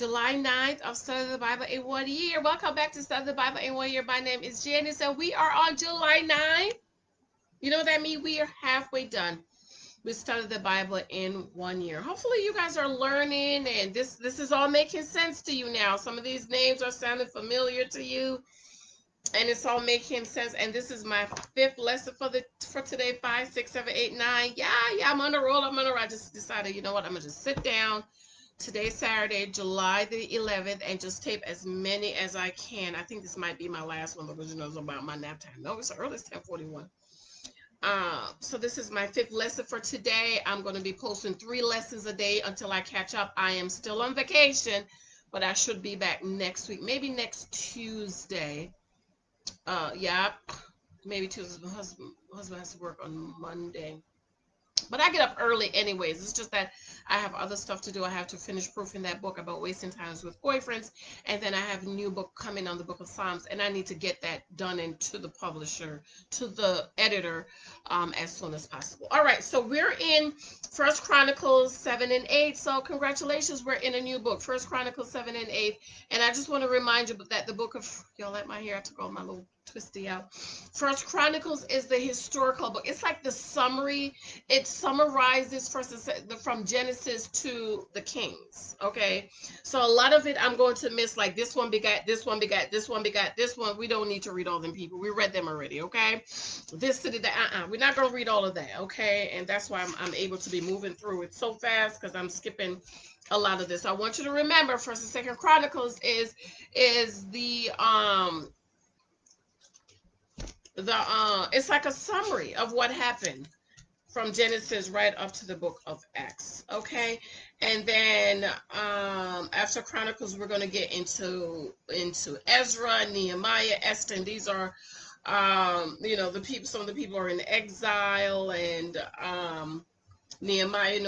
July 9th of Study the Bible in 1 year. Welcome back to Study the Bible in 1 year. My name is Janice, and we are on July 9th. You know what that means? We are halfway done. We studied the Bible in 1 year. Hopefully you guys are learning, and this is all making sense to you now. Some of these names are sounding familiar to you, and it's all making sense. And this is my fifth lesson for today. 5, 6, 7, 8, 9. Yeah, I'm on a roll. I just decided, you know what? I'm gonna just sit down. Today's Saturday, July the 11th, and just tape as many as I can. I think this might be my last one because you know it's about my nap time. No, it's early. It's 10:41. So this is my fifth lesson for today. I'm going to be posting 3 lessons a day until I catch up. I am still on vacation, but I should be back next week, maybe next Tuesday. Yeah, maybe Tuesday. My husband has to work on Monday. But I get up early anyways. It's just that I have other stuff to do. I have to finish proofing that book about wasting times with boyfriends. And then I have a new book coming on the book of Psalms. And I need to get that done into the publisher, to the editor, as soon as possible. All right. So we're in First Chronicles 7 and 8. So congratulations. We're in a new book, First Chronicles 7 and 8. And I just want to remind you that the book of, y'all like my hair? I took all my little twisty out. First Chronicles is the historical book. It's like the summary. It summarizes from Genesis to the Kings. Okay, so a lot of it I'm going to miss, like this one begat this one begat this one begat this one. We don't need to read all them people. We read them already. Okay, this city that we're not going to read all of that. Okay, and that's why I'm able to be moving through it so fast because I'm skipping a lot of this. I want you to remember First and Second Chronicles is the it's like a summary of what happened from Genesis right up to the book of Acts. Okay, and then after Chronicles we're going to get into Ezra, Nehemiah, Esther, and these are the people. Some of the people are in exile, and Nehemiah,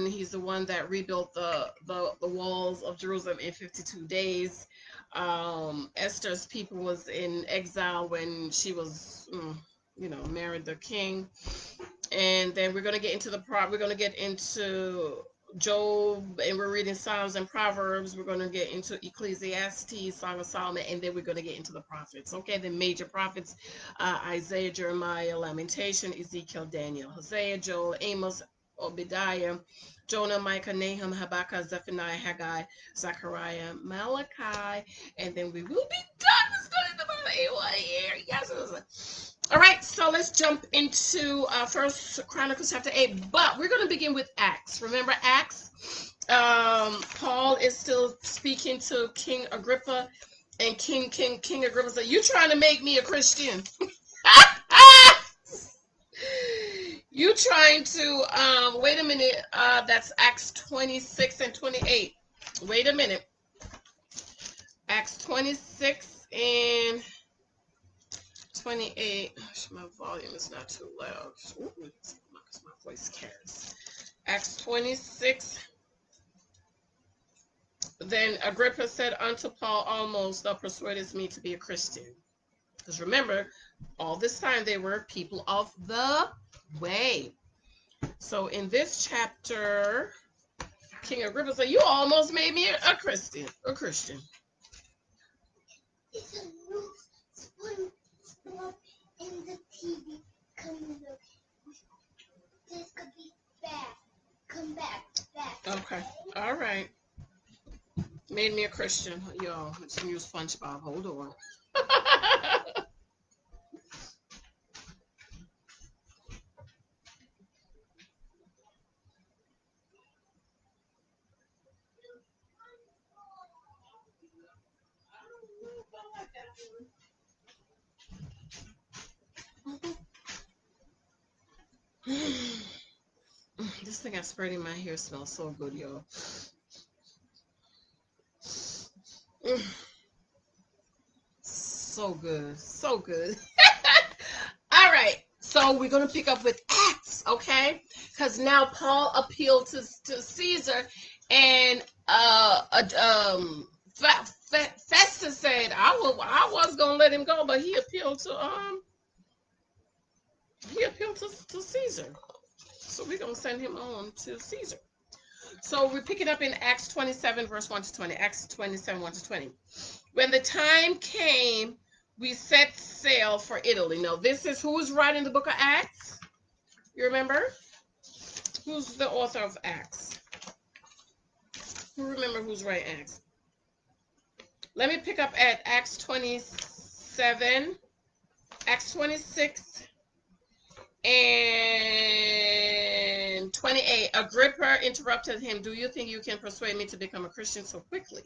he's the one that rebuilt the walls of Jerusalem in 52 days. Esther's people was in exile when she was married the king. And then we're going to get into Job, and we're reading Psalms and Proverbs. We're going to get into Ecclesiastes, Song of Solomon, and then we're going to get into the prophets. Okay, the major prophets: Isaiah, Jeremiah, Lamentation, Ezekiel, Daniel, Hosea, Joel, Amos, Obadiah, Jonah, Micah, Nahum, Habakkuk, Zephaniah, Haggai, Zechariah, Malachi, and then we will be done with studying the Bible in 1 year. Yes. All right, so let's jump into First Chronicles chapter 8, but we're going to begin with Acts. Remember Acts? Paul is still speaking to King Agrippa, and King Agrippa said, "You trying to make me a Christian?" You trying to wait a minute, that's Acts 26 and 28. Wait a minute. Acts 26 and 28. My volume is not too loud. Ooh, my voice carries. Acts 26. Then Agrippa said unto Paul, "Almost thou persuadest me to be a Christian." Because remember, all this time they were people of the way. So in this chapter, King Agrippa said, "You almost made me a Christian. A Christian." It's a new SpongeBob in the TV coming up. This could be back. Come back. Okay. All right. Made me a Christian. Yo, it's a new SpongeBob. Hold on. This thing I sprayed in my hair smells so good, y'all. So good. So good. All right. So we're going to pick up with Acts, okay? Because now Paul appealed to Caesar, and Festus said, I was going to let him go, but he appealed to Caesar. So we're going to send him on to Caesar. So we're picking up in Acts 27, verse 1 to 20. Acts 27, 1 to 20. When the time came, we set sail for Italy. Now, this is who's writing the book of Acts? You remember? Who's the author of Acts? Who remember who's writing Acts? Let me pick up at Acts 27, Acts 26, and 28. Agrippa interrupted him. Do you think you can persuade me to become a Christian so quickly?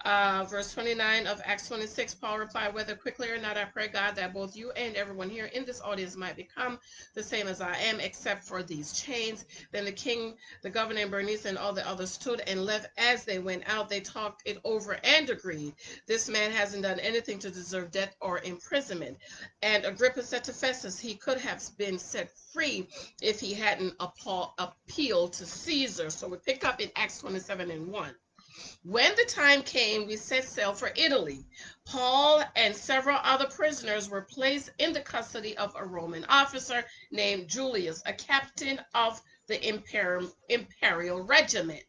Verse 29 of Acts 26, Paul replied, whether quickly or not, I pray God that both you and everyone here in this audience might become the same as I am, except for these chains. Then the king, the governor, and Bernice, and all the others stood and left. As they went out, they talked it over and agreed, this man hasn't done anything to deserve death or imprisonment. And Agrippa said to Festus, he could have been set free if he hadn't appealed to Caesar. So we pick up in Acts 27 and 1. When the time came, we set sail for Italy. Paul and several other prisoners were placed in the custody of a Roman officer named Julius, a captain of the imperial regiment.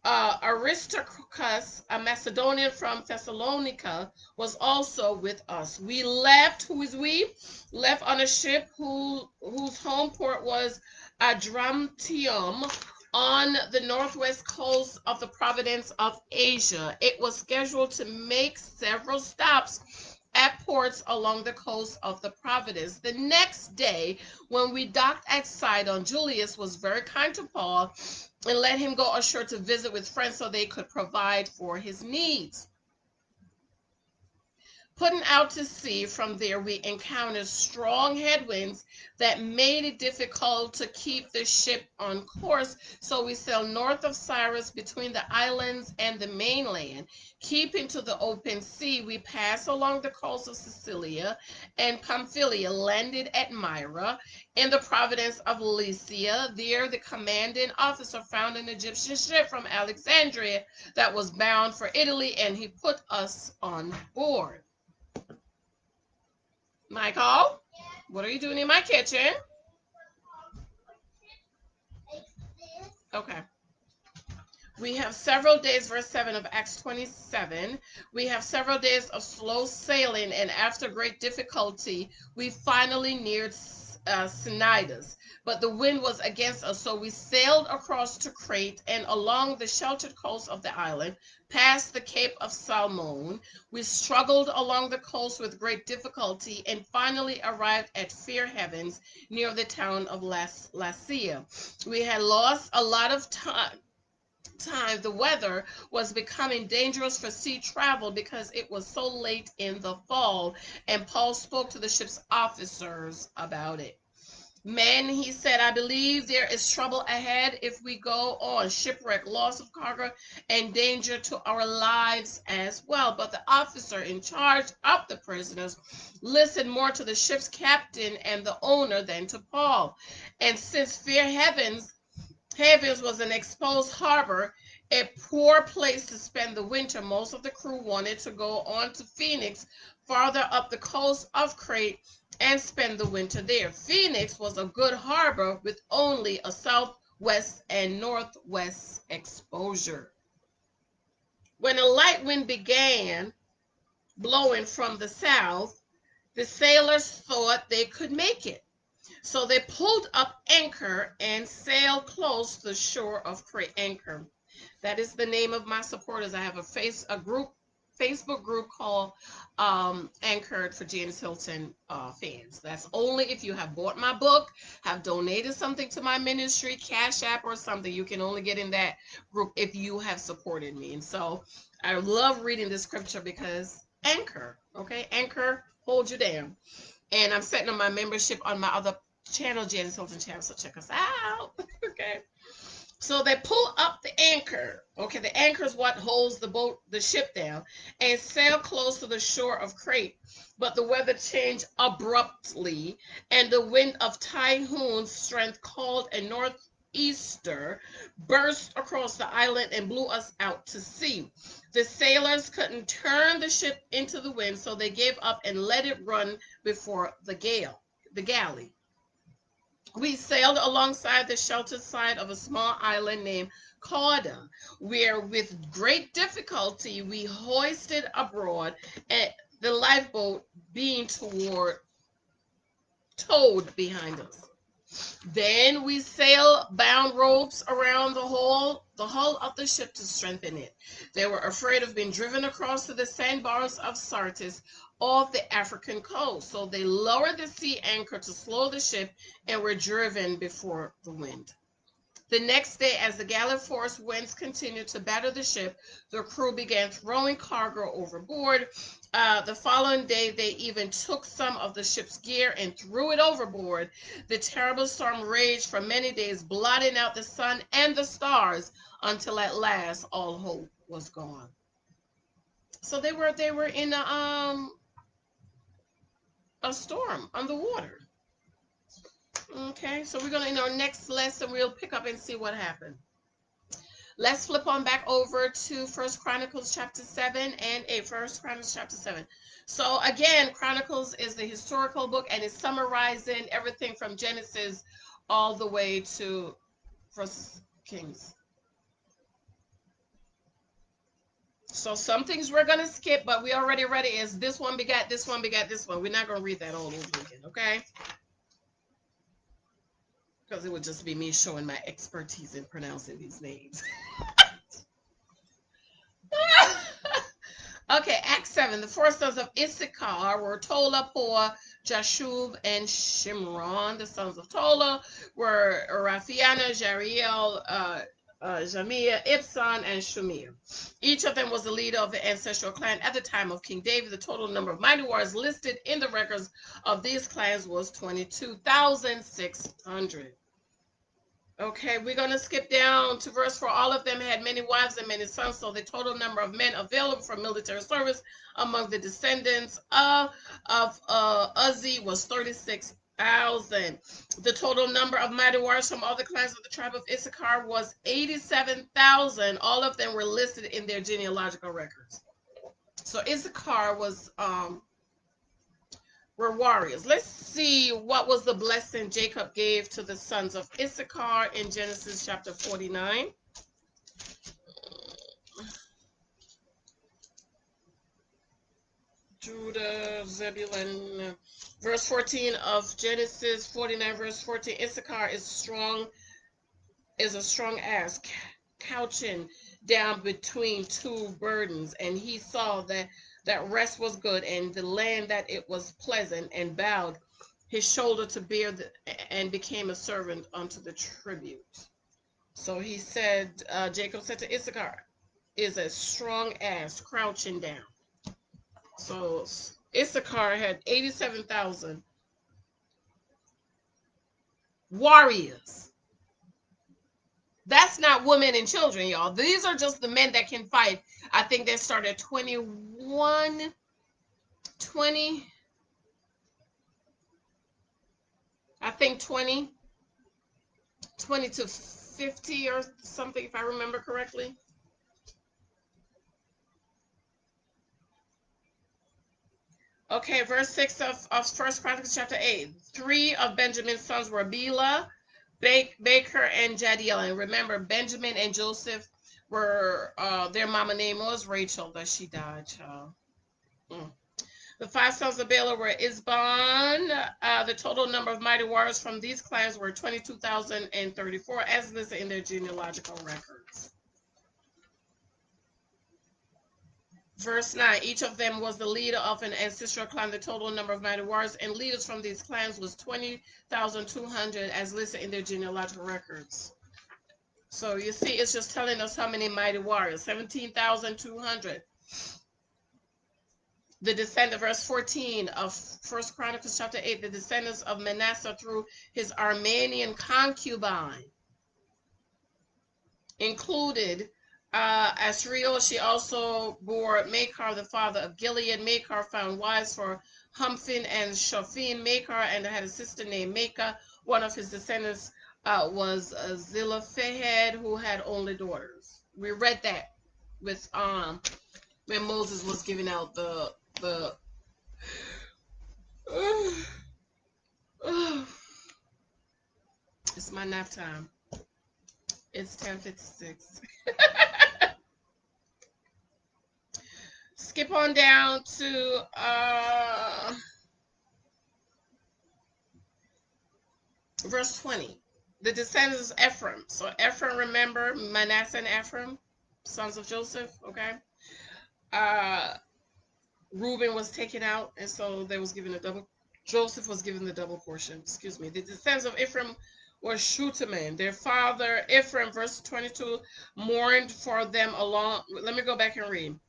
Aristarchus, a Macedonian from Thessalonica, was also with us. We left, who is we? Left on a ship whose home port was Adramyttium, on the northwest coast of the province of Asia. It was scheduled to make several stops at ports along the coast of the province. The next day, when we docked at Sidon, Julius was very kind to Paul and let him go ashore to visit with friends so they could provide for his needs. Putting out to sea from there, we encountered strong headwinds that made it difficult to keep the ship on course, so we sailed north of Cyprus between the islands and the mainland. Keeping to the open sea, we passed along the coast of Sicilia and Pamphylia, landed at Myra in the province of Lycia. There, the commanding officer found an Egyptian ship from Alexandria that was bound for Italy, and he put us on board. Michael, what are you doing in my kitchen? Okay. We have several days, verse 7 of Acts 27. We have several days of slow sailing, and after great difficulty, we finally neared Cnidus. But the wind was against us, so we sailed across to Crete and along the sheltered coast of the island, past the Cape of Salmone. We struggled along the coast with great difficulty and finally arrived at Fair Havens near the town of Lasea. We had lost a lot of time. The weather was becoming dangerous for sea travel because it was so late in the fall, and Paul spoke to the ship's officers about it. Men, he said, I believe there is trouble ahead if we go on. Shipwreck, loss of cargo, and danger to our lives as well. But the officer in charge of the prisoners listened more to the ship's captain and the owner than to Paul. And since Fair Havens was an exposed harbor, a poor place to spend the winter, most of the crew wanted to go on to Phoenix, farther up the coast of Crete, and spend the winter there. Phoenix was a good harbor with only a southwest and northwest exposure. When a light wind began blowing from the south, the sailors thought they could make it. So they pulled up anchor and sailed close to the shore of Crete. Anchor. That is the name of my supporters. I have a Facebook group called Anchored for Janice Hilton fans. That's only if you have bought my book, have donated something to my ministry, Cash App or something. You can only get in that group if you have supported me. And so I love reading this scripture because anchor, okay? Anchor, hold you down. And I'm setting up my membership on my other channel, Janice Hilton channel, so check us out. Okay. So they pull up the anchor. Okay, the anchor is what holds the ship down, and sail close to the shore of Crete. But the weather changed abruptly, and the wind of typhoon strength, called a northeaster, burst across the island and blew us out to sea. The sailors couldn't turn the ship into the wind, so they gave up and let it run before the galley. We sailed alongside the sheltered side of a small island named Cauda, where with great difficulty we hoisted abroad, and the lifeboat being towed behind us. Then we sail bound ropes around the hull of the ship to strengthen it. They were afraid of being driven across to the sandbars of Sardis off the African coast, so they lowered the sea anchor to slow the ship and were driven before the wind. The next day, as the gale force winds continued to batter the ship, the crew began throwing cargo overboard. The following day, they even took some of the ship's gear and threw it overboard. The terrible storm raged for many days, blotting out the sun and the stars until at last all hope was gone. So they were in a storm on the water. Okay, so we're gonna in our next lesson we'll pick up and see what happened. Let's flip on back over to First Chronicles chapter 7 and 8. First Chronicles chapter 7. So again, Chronicles is the historical book and it's summarizing everything from Genesis all the way to First Kings. So some things we're gonna skip, but we already read it as this one begat this one begat this one. We're not gonna read that all over again, okay? Because it would just be me showing my expertise in pronouncing these names. Okay, Act 7. The four sons of Issachar were Tola, Puah, Jashub, and Shimron. The sons of Tola were Raphiana, Jariel, Jamiah, Ibsan, and Shumir. Each of them was the leader of the ancestral clan at the time of King David. The total number of mighty warriors listed in the records of these clans was 22,600. Okay, we're going to skip down to verse 4. All of them had many wives and many sons, so the total number of men available for military service among the descendants of Uzzi was 36,000. The total number of mighty warriors from all the clans of the tribe of Issachar was 87,000. All of them were listed in their genealogical records. So Issachar were warriors. Let's see what was the blessing Jacob gave to the sons of Issachar in Genesis chapter 49. Judah, Zebulun, verse 14 of Genesis 49, verse 14. Issachar is a strong ass, couching down between two burdens, and he saw that rest was good, and the land that it was pleasant, and bowed his shoulder to bear and became a servant unto the tribute. So he said, Jacob said to Issachar, is a strong ass crouching down. So Issachar had 87,000 warriors. That's not women and children, y'all. These are just the men that can fight. I think they started 20, I think 20 to 50 or something, if I remember correctly. Okay, verse 6 of First Chronicles chapter 8. 3 of Benjamin's sons were Bela, Baker, and Jadiel. And remember, Benjamin and Joseph were, their mama name was Rachel, but she died, child. The 5 sons of Bela were Isban. The total number of mighty warriors from these clans were 22,034, as listed in their genealogical records. Verse 9, each of them was the leader of an ancestral clan. The total number of mighty warriors and leaders from these clans was 20,200, as listed in their genealogical records. So you see, it's just telling us how many mighty warriors, 17,200. The descendant, verse 14 of First Chronicles chapter 8, the descendants of Manasseh through his Armenian concubine included Asriel. She also bore Makar, the father of Gilead. Makar found wives for Humphin and Shophim. Makar and had a sister named Maacah. One of his descendants was Zelophehad, who had only daughters. We read that with when Moses was giving out the It's my nap time. It's 10:56. Skip on down to verse 20. The descendants of Ephraim. So Ephraim, remember Manasseh and Ephraim, sons of Joseph, okay? Uh Reuben was taken out, and so they was given a double. Joseph was given the double portion. Excuse me. The descendants of Ephraim were Shuteman. Their father Ephraim, verse 22, mourned for them along. Let me go back and read.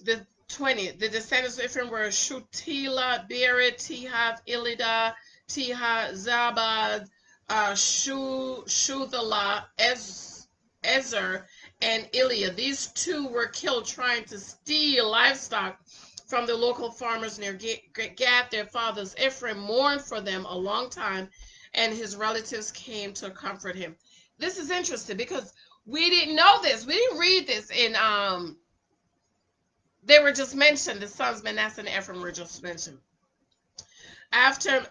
The 20. The descendants of Ephraim were Shutila, Bered, Tihath, Elida, Tiha, Zabad, Shuthala, Ezer, and Eliah. These two were killed trying to steal livestock from the local farmers near Gath. Their fathers Ephraim mourned for them a long time, and his relatives came to comfort him. This is interesting because we didn't know this. We didn't read this in they were just mentioned. The sons Manasseh and Ephraim were just mentioned. After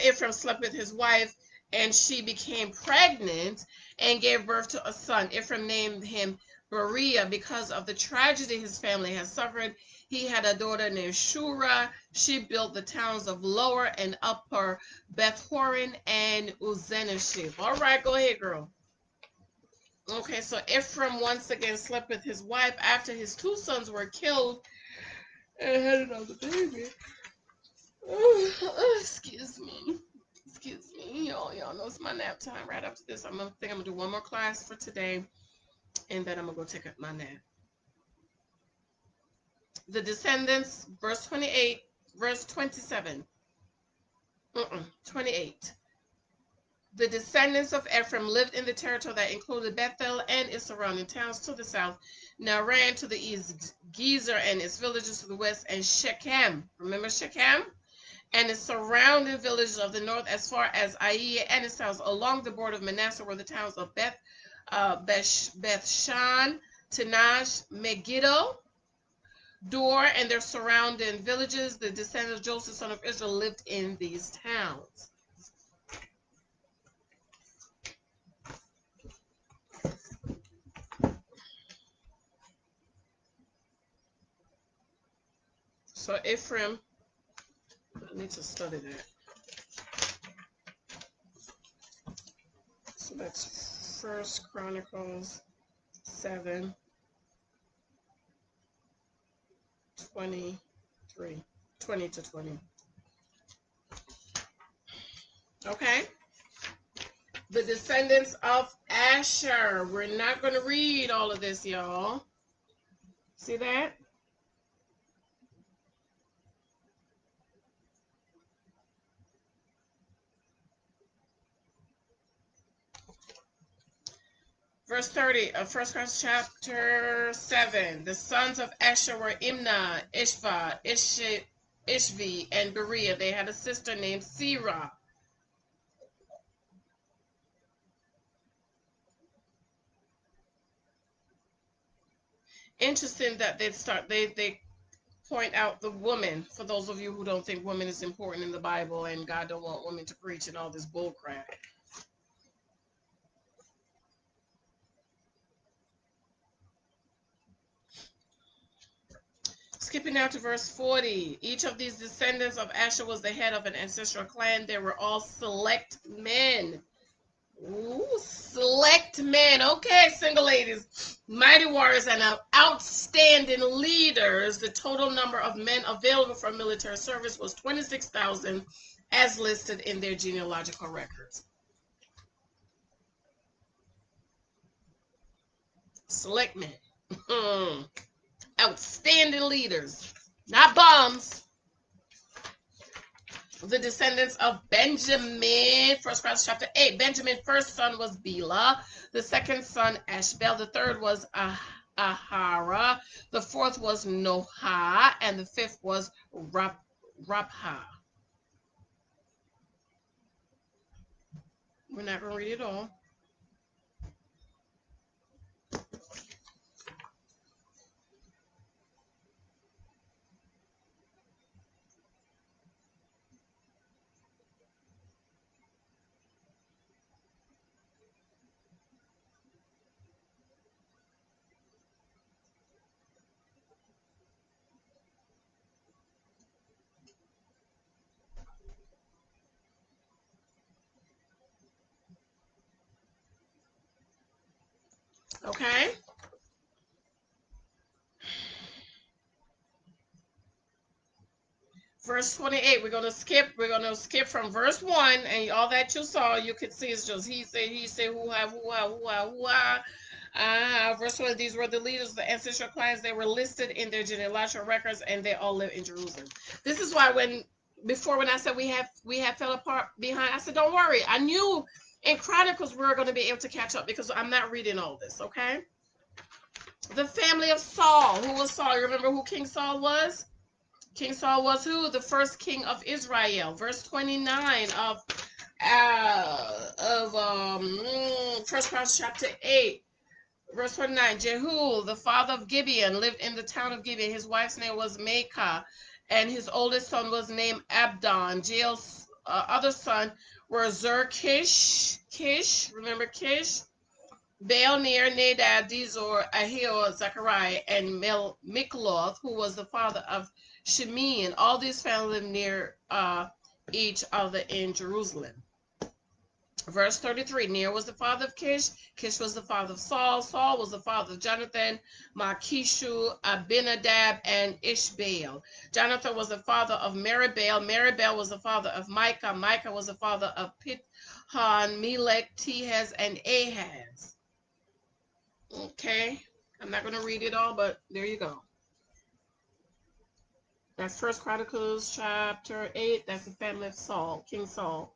Ephraim slept with his wife, and she became pregnant and gave birth to a son, Ephraim named him Beriah because of the tragedy his family had suffered. He had a daughter named Shura. She built the towns of Lower and Upper Beth-horon and Uzeneshib. All right, go ahead, girl. Okay, so Ephraim once again slept with his wife after his two sons were killed and had another baby. Excuse me. Excuse me. Y'all know it's my nap time. Right after this, I'm gonna do one more class for today, and then I'm gonna go take my nap. The descendants, verse 28, verse 27. 28. The descendants of Ephraim lived in the territory that included Bethel and its surrounding towns to the south, Naran to the east, Gezer and its villages to the west, and Shechem. Remember Shechem? And its surrounding villages of the north as far as Aiah and its towns. Along the border of Manasseh were the towns of Bethshan, Tenash, Megiddo, Dor, and their surrounding villages. The descendants of Joseph, son of Israel, lived in these towns. So Ephraim, I need to study that. So that's First Chronicles 7, 23, 20 to 20. Okay. The descendants of Asher. We're not going to read all of this, y'all. See that? Verse 30 of 1 Chronicles chapter 7. The sons of Asher were Imnah, Ishva, Ishvi, and Beriah. They had a sister named Serah. Interesting that they point out the woman, for those of you who don't think woman is important in the Bible and God don't want women to preach and all this bull crap. Skipping now to verse 40. Each of these descendants of Asher was the head of an ancestral clan. They were all select men. Ooh, select men. Okay, single ladies, mighty warriors, and outstanding leaders. The total number of men available for military service was 26,000 as listed in their genealogical records. Select men. Outstanding leaders, not bums. The descendants of Benjamin, First Chronicles chapter 8. Benjamin's first son was Bela, the second son Ashbel, the third was Ahara, the fourth was Noha, and the fifth was Rapha. We're not going to read it all. Okay. Verse 28. We're gonna skip from verse 1, and all that you saw, you could see is just he said, who have, who have, who have, who have. Verse 1, these were the leaders of the ancestral clans. They were listed in their genealogical records, and they all live in Jerusalem. This is why when I said we have fell apart behind, I said, don't worry. I knew in Chronicles we were going to be able to catch up because I'm not reading all this, okay? The family of Saul. Who was Saul? You remember who King Saul was? King Saul was who? The first king of Israel. Verse 29 of First Chronicles chapter 8. Verse 29, Jehu, the father of Gibeon, lived in the town of Gibeon. His wife's name was Maacah, and his oldest son was named Abdon. Jael's other son were Kish, remember Kish? Baal, Ner, Nadab, Dizor, Ahio, Zechariah, and Mikloth, who was the father of Shemean. All these families lived near each other in Jerusalem. Verse 33, Ner was the father of Kish. Kish was the father of Saul. Saul was the father of Jonathan, Malchishu, Abinadab, and Ishbaal. Jonathan was the father of Meribbaal. Meribbaal was the father of Micah. Micah was the father of Pithon, Melech, Tehaz, and Ahaz. Okay, I'm not going to read it all, but there you go. That's First Chronicles chapter 8. That's the family of Saul, King Saul.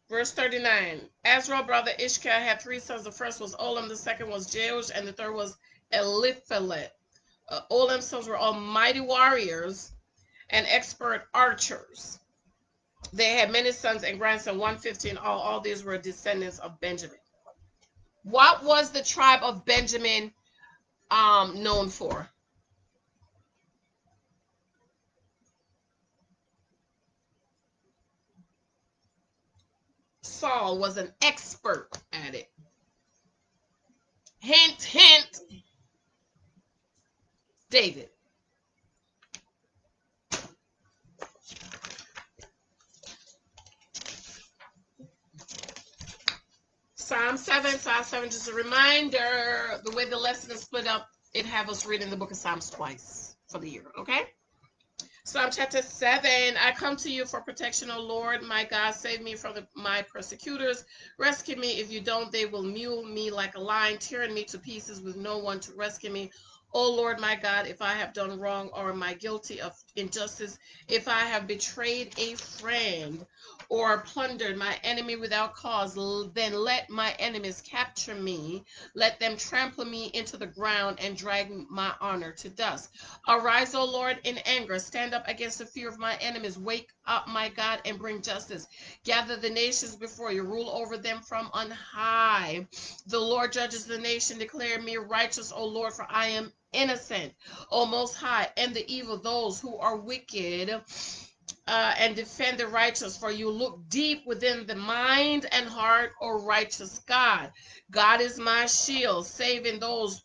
Verse 39. Azrael brother Ishmael had 3 sons. The first was Olam, the second was Jeush, and the third was Eliphalet. Olam's sons were all mighty warriors and expert archers. They had many sons and grandsons, 150 in all. All these were descendants of Benjamin. What was the tribe of Benjamin known for? Saul was an expert at it. Hint, hint, David. Psalm 7, just a reminder, the way the lesson is split up, it have us reading the book of Psalms twice for the year, okay? Psalm chapter 7, I come to you for protection, O Lord, my God, save me from my persecutors. Rescue me. If you don't, they will mule me like a lion, tearing me to pieces with no one to rescue me. O Lord, my God, if I have done wrong or am I guilty of injustice, if I have betrayed a friend or plundered my enemy without cause, then let my enemies capture me. Let them trample me into the ground and drag my honor to dust. Arise, O Lord, in anger. Stand up against the fear of my enemies. Wake up, my God, and bring justice. Gather the nations before you. Rule over them from on high. The Lord judges the nation. Declare me righteous, O Lord, for I am innocent. O Most High, and the evil, those who are wicked, and defend the righteous, for you look deep within the mind and heart, O righteous God. God is my shield, saving those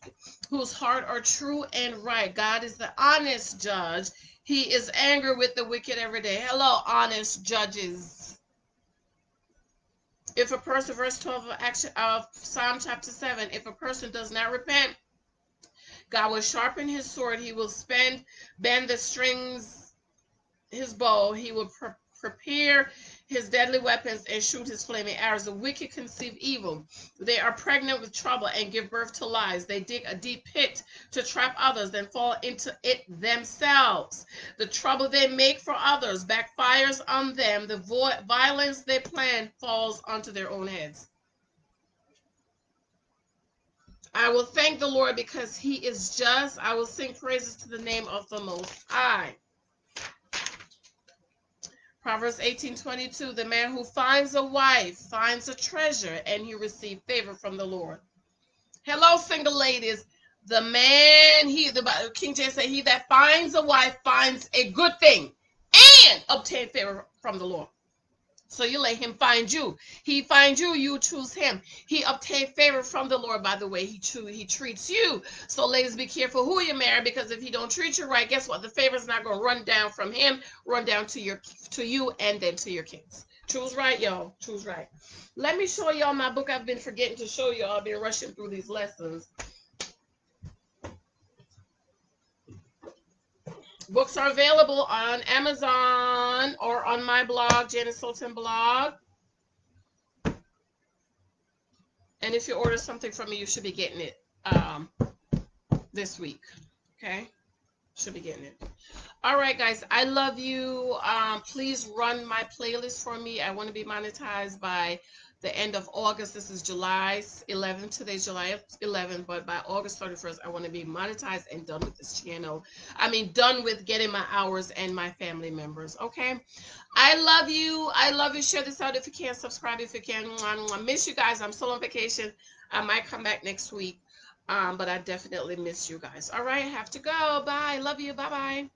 whose heart are true and right. God is the honest judge. He is angry with the wicked every day. Hello, honest judges. If a person, verse 12 of Psalm chapter 7, if a person does not repent, God will sharpen his sword. He will bend the strings, his bow. He will prepare his deadly weapons and shoot his flaming arrows. The wicked conceive evil. They are pregnant with trouble and give birth to lies. They dig a deep pit to trap others, then fall into it themselves. The trouble they make for others backfires on them. The violence they plan falls onto their own heads. I will thank the Lord because he is just. I will sing praises to the name of the Most High. Proverbs 18:22, the man who finds a wife finds a treasure, and he receives favor from the Lord. Hello, single ladies. The man, the King James said, he that finds a wife finds a good thing and obtain favor from the Lord. So you let him find you. He finds you, you choose him. He obtained favor from the Lord by the way he treats you. So ladies, be careful who you marry, because if he don't treat you right, guess what? The favor's not gonna run down from him, run down to you and then to your kids. Choose right, y'all. Choose right. Let me show y'all my book. I've been forgetting to show y'all. I've been rushing through these lessons. Books are available on Amazon or on my blog, Janice Sultan blog. And if you order something from me, you should be getting it this week. Okay? Should be getting it. All right, guys. I love you. Please run my playlist for me. I want to be monetized by the end of August. This is July 11th. Today's July 11th. But by August 31st, I want to be monetized and done with this channel. I mean, done with getting my hours and my family members. Okay? I love you. I love you. Share this out if you can. Subscribe if you can. I miss you guys. I'm still on vacation. I might come back next week. But I definitely miss you guys. All right. I have to go. Bye. Love you. Bye-bye.